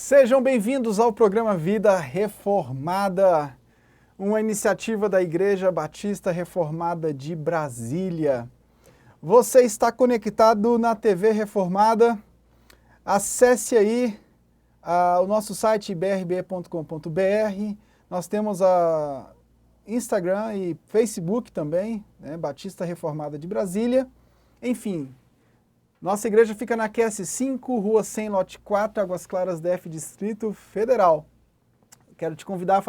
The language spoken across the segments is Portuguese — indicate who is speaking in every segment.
Speaker 1: Sejam bem-vindos ao programa Vida Reformada, uma iniciativa da Igreja Batista Reformada de Brasília. Você está conectado na TV Reformada? Acesse aí o nosso site brb.com.br. Nós temos a Instagram e Facebook também, né? Batista Reformada de Brasília. Enfim, nossa igreja fica na QS5, Rua 100, Lote 4, Águas Claras, DF, Distrito Federal. Quero te convidar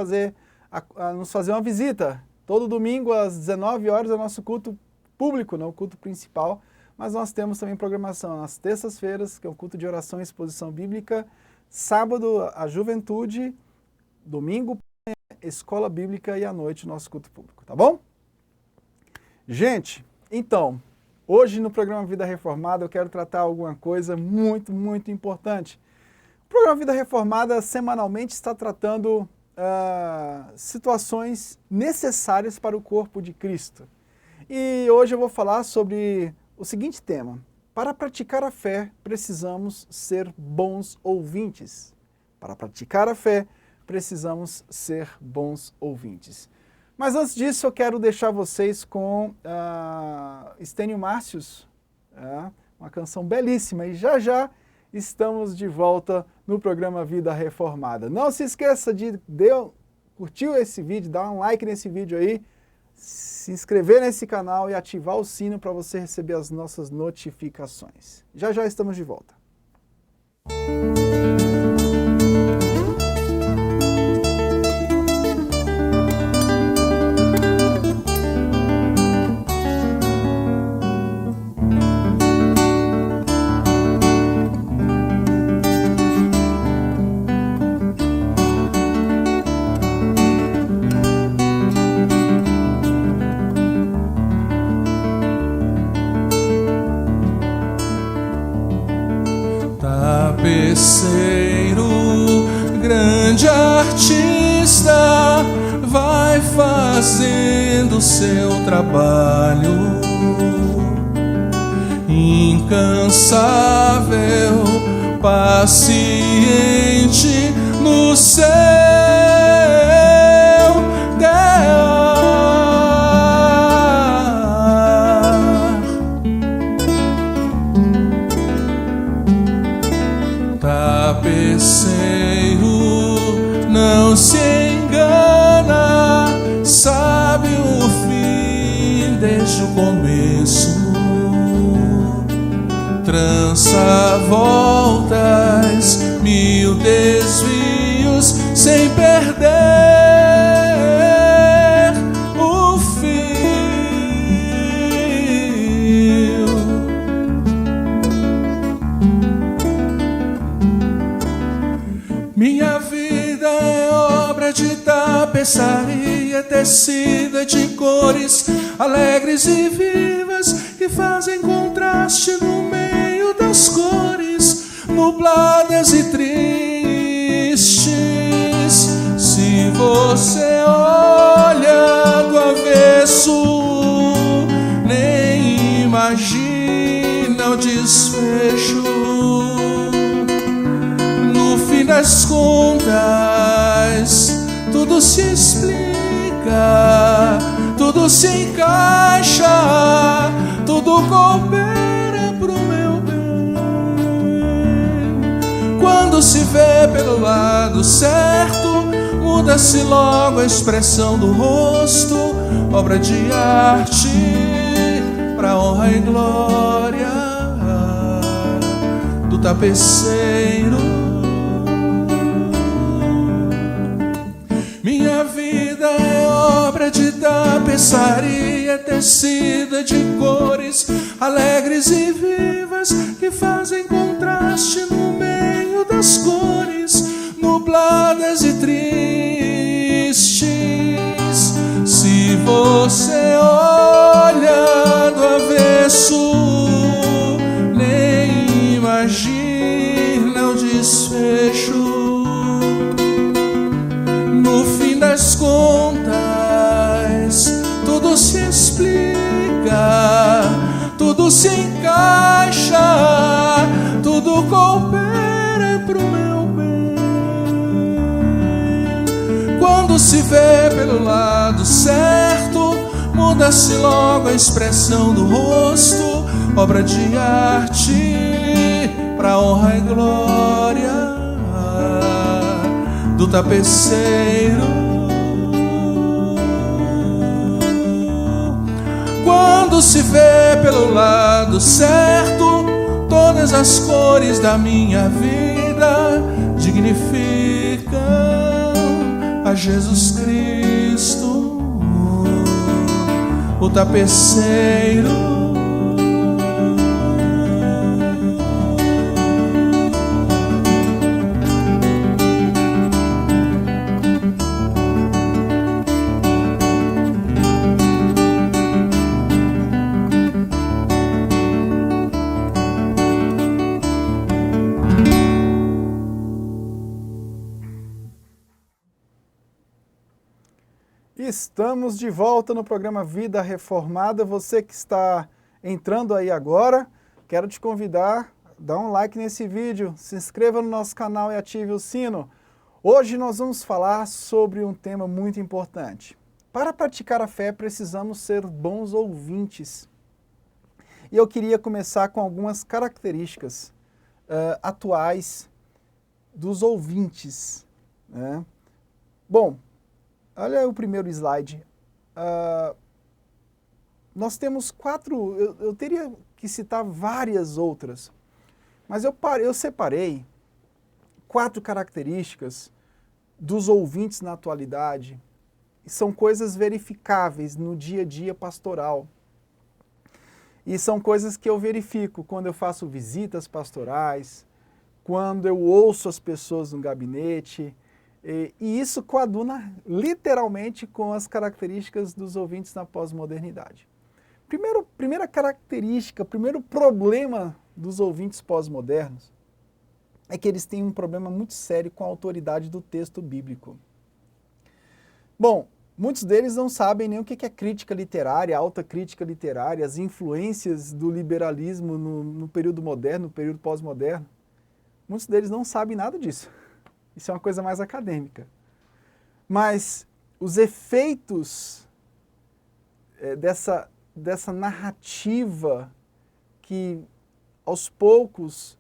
Speaker 1: a nos fazer uma visita. Todo domingo, às 19 horas, é o nosso culto público, não o culto principal, mas nós temos também programação nas terças-feiras, que é o culto de oração e exposição bíblica, sábado, a juventude, domingo, escola bíblica e à noite, o nosso culto público, tá bom? Gente, então, hoje no programa Vida Reformada eu quero tratar alguma coisa muito, muito importante. O programa Vida Reformada semanalmente está tratando situações necessárias para o corpo de Cristo. E hoje eu vou falar sobre o seguinte tema: para praticar a fé, precisamos ser bons ouvintes. Para praticar a fé, precisamos ser bons ouvintes. Mas antes disso, eu quero deixar vocês com Estênio Márcios, uma canção belíssima, e já estamos de volta no programa Vida Reformada. Não se esqueça de curtir esse vídeo, dar um like nesse vídeo aí, se inscrever nesse canal e ativar o sino para você receber as nossas notificações. Já estamos de volta.
Speaker 2: Tapeceiro, grande artista, vai fazendo seu trabalho, incansável, paciente no seu tear. Tapeceiro não se engana, sabe o fim desde o começo. Trança voltas, mil desvios, sem perder o fio. Minha vida é obra de tapeçaria, tecida de cores alegres e vivas, que fazem contraste no meio das cores nubladas e tristes. Se você olha do avesso, nem imagina o desfecho. No fim das contas, tudo se explica, tudo se encaixa, tudo coopera pro meu bem. Quando se vê pelo lado certo, muda-se logo a expressão do rosto, obra de arte pra honra e glória do tapeceiro. Minha vida é obra de tapeçaria, tecida de cores alegres e vivas, que fazem contraste no meio das cores nubladas e tristes. Se você olha do avesso, nem imagina o desfecho. No fim das contas, tudo se explica, tudo se encaixa, tudo coopera pro meu bem. Quando se vê pelo lado certo, muda-se logo a expressão do rosto, obra de arte pra honra e glória do tapeceiro. Quando se vê pelo lado certo, todas as cores da minha vida dignificam a Jesus Cristo, o tapeceiro.
Speaker 1: Estamos de volta no programa Vida Reformada. Você que está entrando aí agora, quero te convidar, dá um like nesse vídeo, se inscreva no nosso canal e ative o sino. Hoje nós vamos falar sobre um tema muito importante. Para praticar a fé, precisamos ser bons ouvintes. E eu queria começar com algumas características atuais dos ouvintes, né? Bom, olha o primeiro slide. Nós temos 4, eu teria que citar várias outras, mas eu separei 4 características dos ouvintes na atualidade, e são coisas verificáveis no dia a dia pastoral. E são coisas que eu verifico quando eu faço visitas pastorais, quando eu ouço as pessoas no gabinete. E isso coaduna literalmente com as características dos ouvintes na pós-modernidade. Primeira característica, primeiro problema dos ouvintes pós-modernos é que eles têm um problema muito sério com a autoridade do texto bíblico. Bom, muitos deles não sabem nem o que é crítica literária, alta crítica literária, as influências do liberalismo no período moderno, no período pós-moderno. Muitos deles não sabem nada disso. Isso é uma coisa mais acadêmica. Mas os efeitos dessa narrativa que, aos poucos,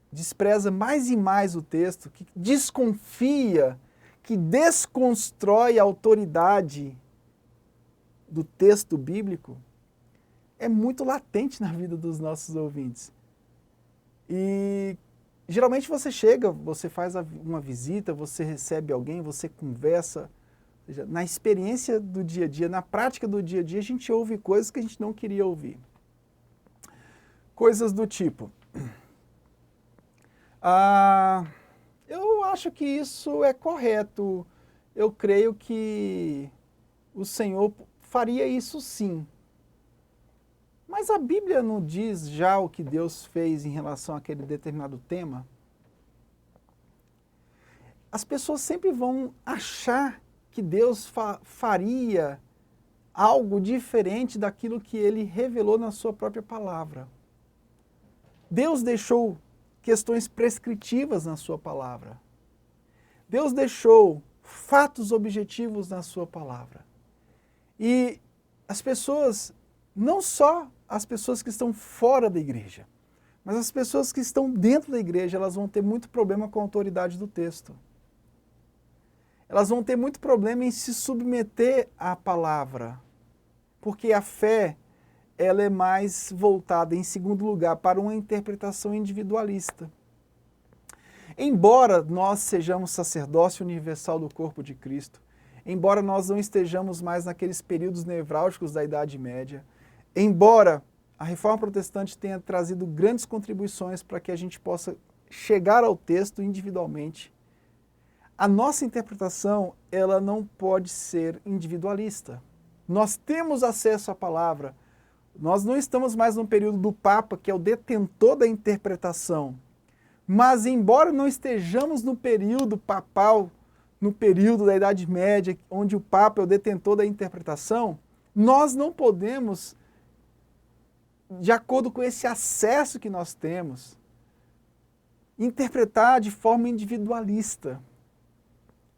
Speaker 1: despreza mais e mais o texto, que desconfia, que desconstrói a autoridade do texto bíblico, é muito latente na vida dos nossos ouvintes. E geralmente você chega, você faz uma visita, você recebe alguém, você conversa. Ou seja, na experiência do dia a dia, na prática do dia a dia, a gente ouve coisas que a gente não queria ouvir. Coisas do tipo: eu acho que isso é correto, eu creio que o Senhor faria isso sim. Mas a Bíblia não diz já o que Deus fez em relação àquele determinado tema? As pessoas sempre vão achar que Deus faria algo diferente daquilo que Ele revelou na sua própria palavra. Deus deixou questões prescritivas na sua palavra. Deus deixou fatos objetivos na sua palavra. E as pessoas, não só as pessoas que estão fora da igreja, mas as pessoas que estão dentro da igreja, elas vão ter muito problema com a autoridade do texto. Elas vão ter muito problema em se submeter à palavra, porque a fé, ela é mais voltada, em segundo lugar, para uma interpretação individualista. Embora nós sejamos sacerdócio universal do corpo de Cristo, embora nós não estejamos mais naqueles períodos nevrálgicos da Idade Média, embora a Reforma Protestante tenha trazido grandes contribuições para que a gente possa chegar ao texto individualmente, a nossa interpretação, ela não pode ser individualista. Nós temos acesso à palavra, nós não estamos mais no período do Papa, que é o detentor da interpretação, mas embora não estejamos no período papal, no período da Idade Média, onde o Papa é o detentor da interpretação, nós não podemos, de acordo com esse acesso que nós temos, interpretar de forma individualista.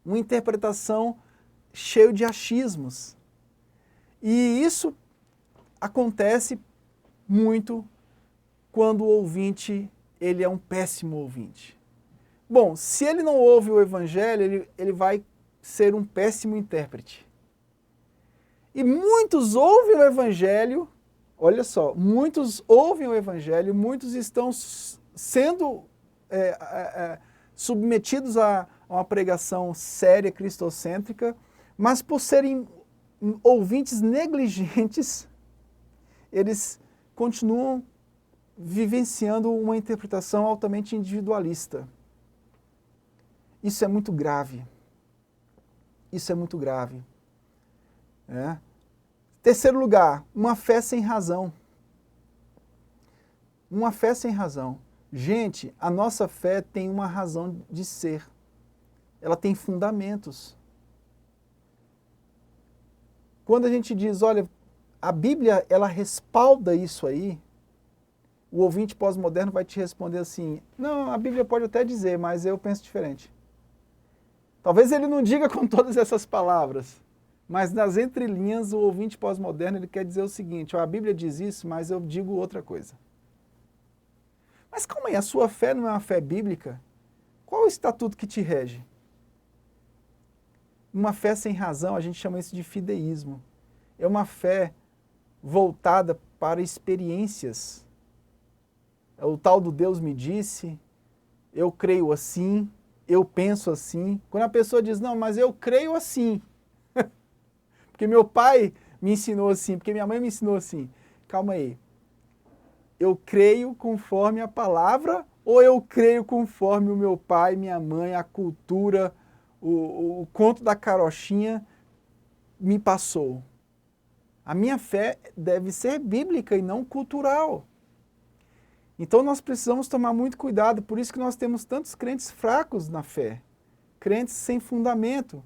Speaker 1: Uma interpretação cheio de achismos. E isso acontece muito quando o ouvinte ele é um péssimo ouvinte. Bom, se ele não ouve o Evangelho, ele vai ser um péssimo intérprete. E muitos ouvem o Evangelho, olha só, muitos ouvem o Evangelho, muitos estão sendo submetidos a uma pregação séria, cristocêntrica, mas por serem ouvintes negligentes, eles continuam vivenciando uma interpretação altamente individualista. Isso é muito grave. Isso é muito grave. Terceiro lugar, uma fé sem razão. Uma fé sem razão. Gente, a nossa fé tem uma razão de ser. Ela tem fundamentos. Quando a gente diz, olha, a Bíblia, ela respalda isso aí, o ouvinte pós-moderno vai te responder assim, não, a Bíblia pode até dizer, mas eu penso diferente. Talvez ele não diga com todas essas palavras, mas nas entrelinhas o ouvinte pós-moderno ele quer dizer o seguinte, ó, a Bíblia diz isso, mas eu digo outra coisa. Mas calma aí, a sua fé não é uma fé bíblica? Qual o estatuto que te rege? Uma fé sem razão, a gente chama isso de fideísmo. É uma fé voltada para experiências. É o tal do Deus me disse, eu creio assim, eu penso assim. Quando a pessoa diz, não, mas eu creio assim, porque meu pai me ensinou assim, porque minha mãe me ensinou assim. Calma aí. Eu creio conforme a palavra ou eu creio conforme o meu pai, minha mãe, a cultura, o conto da carochinha me passou? A minha fé deve ser bíblica e não cultural. Então nós precisamos tomar muito cuidado, por isso que nós temos tantos crentes fracos na fé, crentes sem fundamento.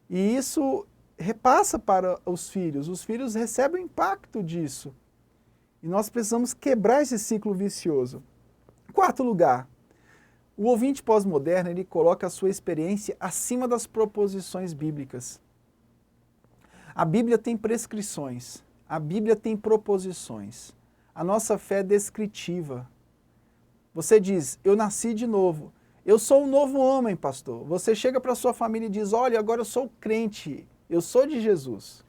Speaker 1: E isso repassa para os filhos recebem o impacto disso. E nós precisamos quebrar esse ciclo vicioso. Quarto lugar, o ouvinte pós-moderno ele coloca a sua experiência acima das proposições bíblicas. A Bíblia tem prescrições, a Bíblia tem proposições. A nossa fé é descritiva. Você diz, eu nasci de novo. Eu sou um novo homem, pastor. Você chega para a sua família e diz, olha, agora eu sou crente, eu sou de Jesus.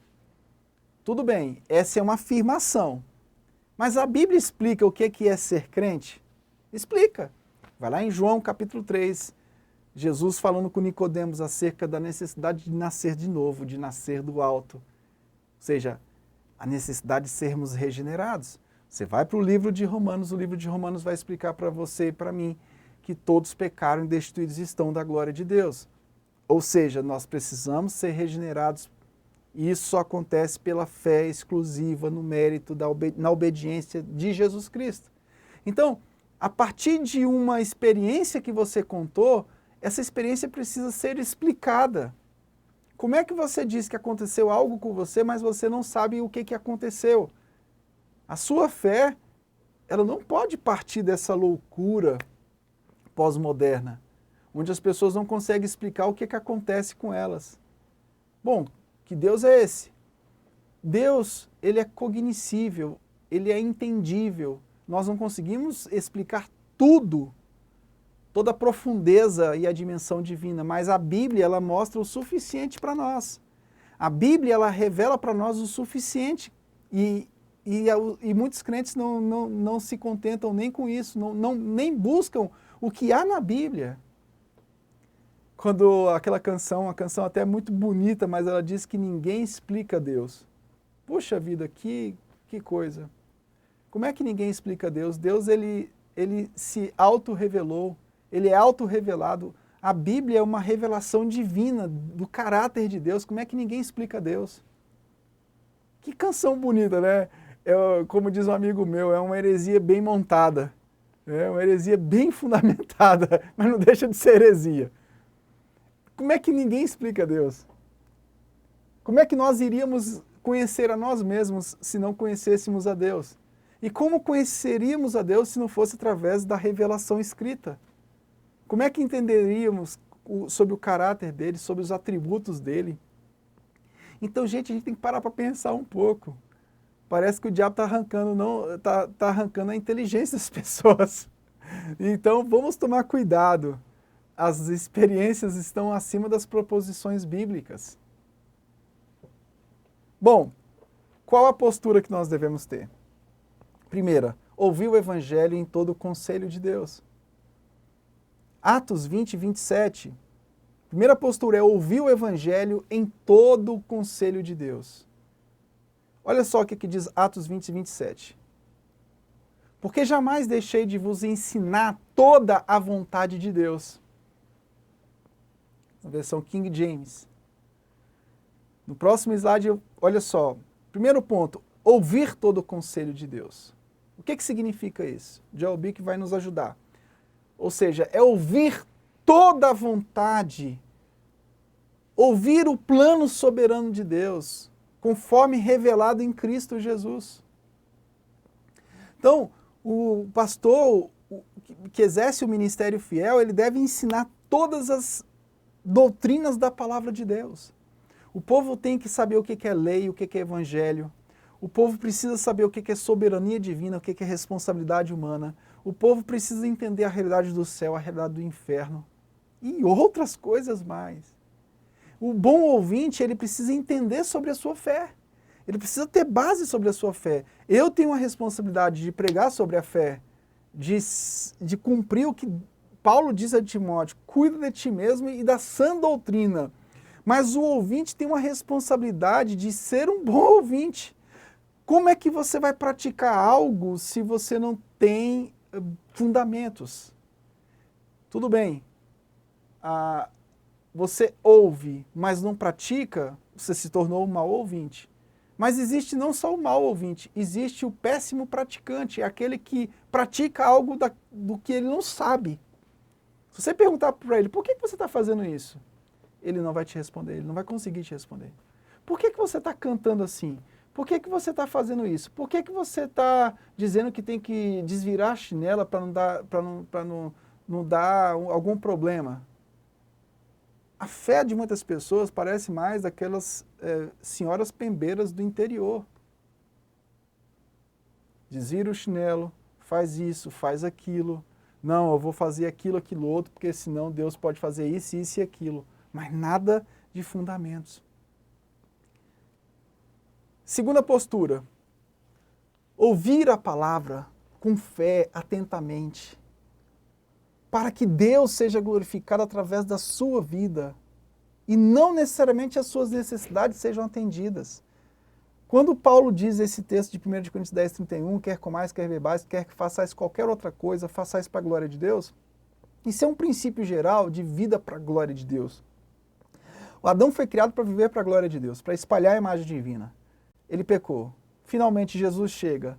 Speaker 1: Tudo bem, essa é uma afirmação. Mas a Bíblia explica o que é ser crente? Explica. Vai lá em João capítulo 3, Jesus falando com Nicodemos acerca da necessidade de nascer de novo, de nascer do alto. Ou seja, a necessidade de sermos regenerados. Você vai para o livro de Romanos, o livro de Romanos vai explicar para você e para mim que todos pecaram e destituídos estão da glória de Deus. Ou seja, nós precisamos ser regenerados e isso só acontece pela fé exclusiva no mérito, na obediência de Jesus Cristo. Então, a partir de uma experiência que você contou, essa experiência precisa ser explicada. Como é que você diz que aconteceu algo com você, mas você não sabe o que aconteceu? A sua fé, ela não pode partir dessa loucura pós-moderna, onde as pessoas não conseguem explicar o que acontece com elas. Bom, que Deus é esse? Deus, ele é cognoscível, ele é entendível. Nós não conseguimos explicar tudo, toda a profundeza e a dimensão divina, mas a Bíblia, ela mostra o suficiente para nós. A Bíblia, ela revela para nós o suficiente e muitos crentes não se contentam nem com isso, nem buscam o que há na Bíblia. Quando aquela canção, uma canção até muito bonita, mas ela diz que ninguém explica Deus. Puxa vida, que coisa. Como é que ninguém explica Deus? Deus, ele se auto-revelou, ele é auto-revelado. A Bíblia é uma revelação divina do caráter de Deus. Como é que ninguém explica Deus? Que canção bonita, né? Como diz um amigo meu, é uma heresia bem montada. É uma heresia bem fundamentada, mas não deixa de ser heresia. Como é que ninguém explica Deus? Como é que nós iríamos conhecer a nós mesmos se não conhecêssemos a Deus? E como conheceríamos a Deus se não fosse através da revelação escrita? Como é que entenderíamos sobre o caráter dele, sobre os atributos dele? Então, gente, a gente tem que parar para pensar um pouco. Parece que o diabo está arrancando, tá arrancando a inteligência das pessoas. Então, vamos tomar cuidado. As experiências estão acima das proposições bíblicas. Bom, qual a postura que nós devemos ter? Primeira, ouvir o Evangelho em todo o conselho de Deus. Atos 20, 27. Primeira postura é ouvir o Evangelho em todo o conselho de Deus. Olha só o que diz Atos 20, 27. Porque jamais deixei de vos ensinar toda a vontade de Deus. Na versão King James. No próximo slide, olha só. Primeiro ponto, ouvir todo o conselho de Deus. O que significa isso? Joel Bick vai nos ajudar. Ou seja, é ouvir toda a vontade, ouvir o plano soberano de Deus, conforme revelado em Cristo Jesus. Então, o pastor que exerce o ministério fiel, ele deve ensinar todas as doutrinas da palavra de Deus. O povo tem que saber o que é lei, o que é evangelho. O povo precisa saber o que é soberania divina, o que é responsabilidade humana. O povo precisa entender a realidade do céu, a realidade do inferno e outras coisas mais. O bom ouvinte, ele precisa entender sobre a sua fé. Ele precisa ter base sobre a sua fé. Eu tenho a responsabilidade de pregar sobre a fé, de cumprir o que Paulo diz a Timóteo, cuida de ti mesmo e da sã doutrina. Mas o ouvinte tem uma responsabilidade de ser um bom ouvinte. Como é que você vai praticar algo se você não tem fundamentos? Tudo bem, você ouve, mas não pratica, você se tornou um mau ouvinte. Mas existe não só o mau ouvinte, existe o péssimo praticante, aquele que pratica algo do que ele não sabe. Se você perguntar para ele, por que você está fazendo isso? Ele não vai te responder, ele não vai conseguir te responder. Por que você está cantando assim? Por que você está fazendo isso? Por que você está dizendo que tem que desvirar a chinela para não dar algum problema? A fé de muitas pessoas parece mais daquelas senhoras pembeiras do interior. Desvira o chinelo, faz isso, faz aquilo. Não, eu vou fazer aquilo, aquilo outro, porque senão Deus pode fazer isso, isso e aquilo. Mas nada de fundamentos. Segunda postura, ouvir a palavra com fé, atentamente, para que Deus seja glorificado através da sua vida e não necessariamente as suas necessidades sejam atendidas. Quando Paulo diz esse texto de 1 Coríntios 10, 31, quer comais, quer bebais, quer que façais qualquer outra coisa, façais para a glória de Deus, isso é um princípio geral de vida para a glória de Deus. O Adão foi criado para viver para a glória de Deus, para espalhar a imagem divina. Ele pecou. Finalmente Jesus chega.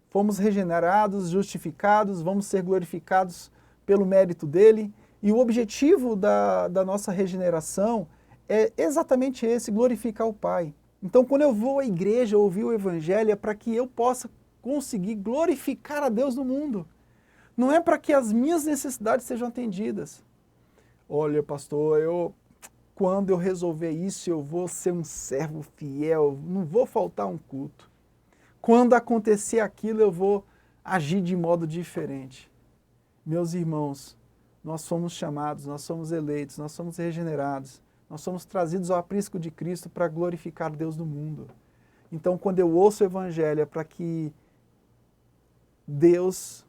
Speaker 1: Fomos regenerados, justificados, vamos ser glorificados pelo mérito dele. E o objetivo da nossa regeneração é exatamente esse, glorificar o Pai. Então, quando eu vou à igreja ouvir o Evangelho, é para que eu possa conseguir glorificar a Deus no mundo. Não é para que as minhas necessidades sejam atendidas. Olha, pastor, quando eu resolver isso, eu vou ser um servo fiel, não vou faltar um culto. Quando acontecer aquilo, eu vou agir de modo diferente. Meus irmãos, nós somos chamados, nós somos eleitos, nós somos regenerados, nós somos trazidos ao aprisco de Cristo para glorificar Deus no mundo. Então, quando eu ouço o Evangelho, é para que Deus,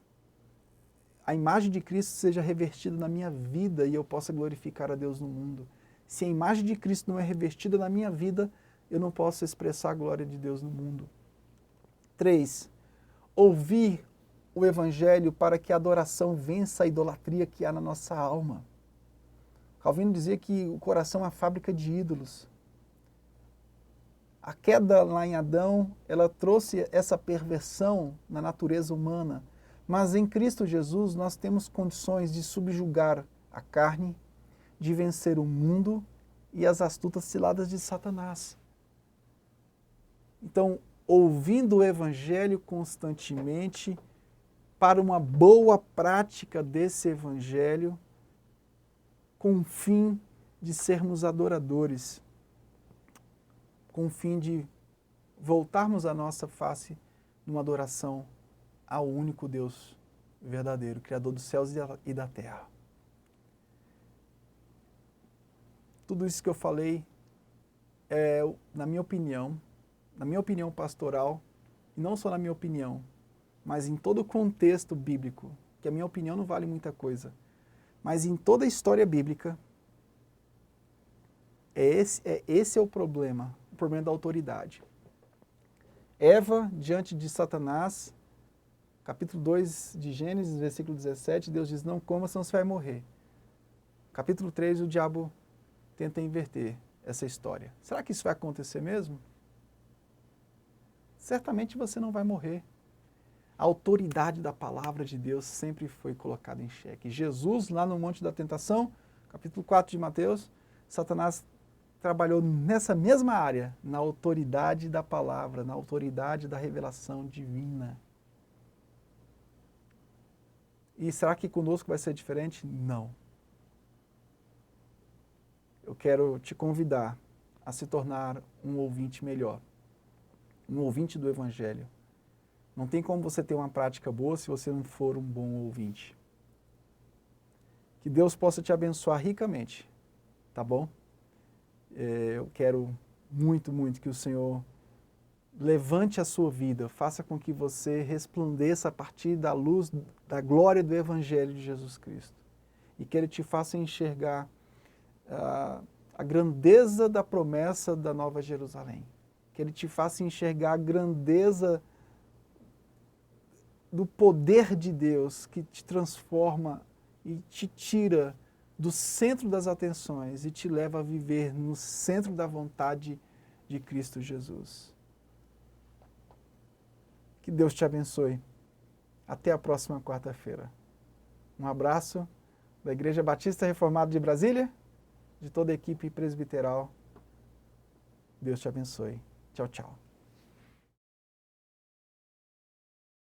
Speaker 1: a imagem de Cristo seja revertida na minha vida e eu possa glorificar a Deus no mundo. Se a imagem de Cristo não é revestida na minha vida, eu não posso expressar a glória de Deus no mundo. 3. Ouvir o Evangelho para que a adoração vença a idolatria que há na nossa alma. Calvino dizia que o coração é uma fábrica de ídolos. A queda lá em Adão, ela trouxe essa perversão na natureza humana, mas em Cristo Jesus nós temos condições de subjugar a carne, de vencer o mundo e as astutas ciladas de Satanás. Então, ouvindo o Evangelho constantemente, para uma boa prática desse Evangelho, com o fim de sermos adoradores. com o fim de voltarmos a nossa face numa adoração ao único Deus verdadeiro, Criador dos céus e da terra. Tudo isso que eu falei é, na minha opinião pastoral, e não só na minha opinião, mas em todo o contexto bíblico, que a minha opinião não vale muita coisa, mas em toda a história bíblica, esse é o problema da autoridade. Eva, diante de Satanás, capítulo 2 de Gênesis, versículo 17, Deus diz, não coma, senão você vai morrer. Capítulo 3, o diabo tenta inverter essa história. Será que isso vai acontecer mesmo? Certamente você não vai morrer. A autoridade da palavra de Deus sempre foi colocada em xeque. Jesus, lá no Monte da Tentação, capítulo 4 de Mateus, Satanás trabalhou nessa mesma área, na autoridade da palavra, na autoridade da revelação divina. E será que conosco vai ser diferente? Não. Eu quero te convidar a se tornar um ouvinte melhor, um ouvinte do Evangelho. Não tem como você ter uma prática boa se você não for um bom ouvinte. Que Deus possa te abençoar ricamente, tá bom? Eu quero muito, muito que o Senhor levante a sua vida, faça com que você resplandeça a partir da luz, da glória do Evangelho de Jesus Cristo. E que Ele te faça enxergar a grandeza da promessa da Nova Jerusalém. Que Ele te faça enxergar a grandeza do poder de Deus que te transforma e te tira do centro das atenções e te leva a viver no centro da vontade de Cristo Jesus. Que Deus te abençoe. Até a próxima quarta-feira. Um abraço da Igreja Batista Reformada de Brasília, de toda a equipe presbiteral. Deus te abençoe. Tchau, tchau.